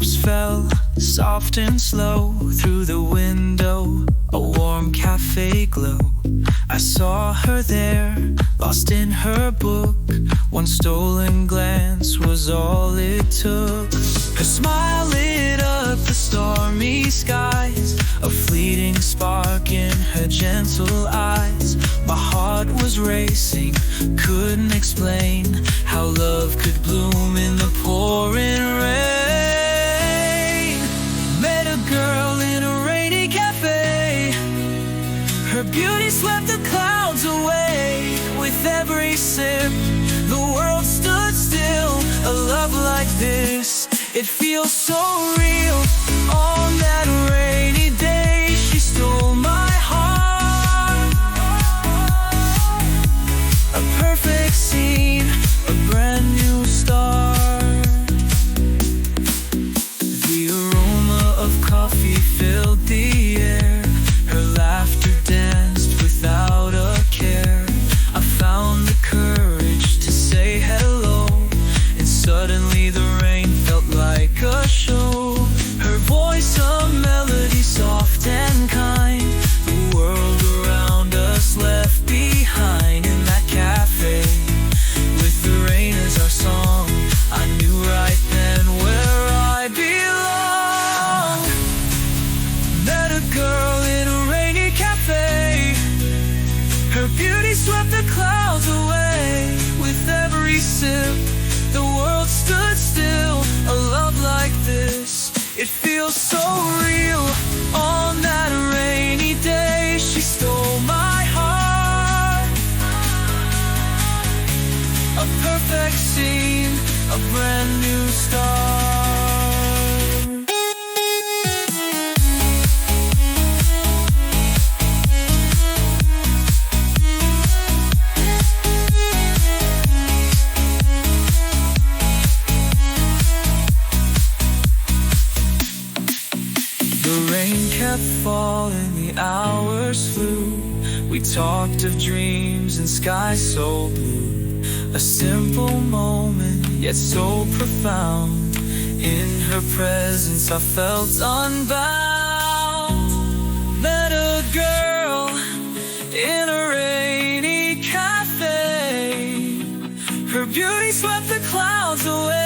Raindrops fell, soft and slow, through the window, a warm cafe glow. I saw her there, lost in her book. One stolen glance was all it took. Her smile lit up the stormy skies, a fleeting spark in her gentle eyes. My heart was racing, couldn't explain how love could bloom in the pouring rain. Met a girl in a rainy cafe. Her beauty swept the clouds away. With every sip, the world stood still. A love like this, it feels so real. On that rainy day, she stole my heart. A perfect scene, a brand new start. The aroma of coffee filled the air. Her laughter danced without a care. I found the courage to say hello, and suddenly the rain felt like a show. Her voice a melody soft and kind. The world around us left behind. In that cafe, with the rain as our song, I knew right then where I belong. Met a girl in a rainy cafe. Her beauty swept the clouds away. With every sip, the world stood still. A love like this, it feels so real. On that rainy day, she stole my heart. A perfect scene, a brand new start. The rain kept falling, the hours flew. We talked of dreams and skies so blue. A simple moment, yet so profound. In her presence I felt unbound. Met a girl in a rainy cafe. Her beauty swept the clouds away.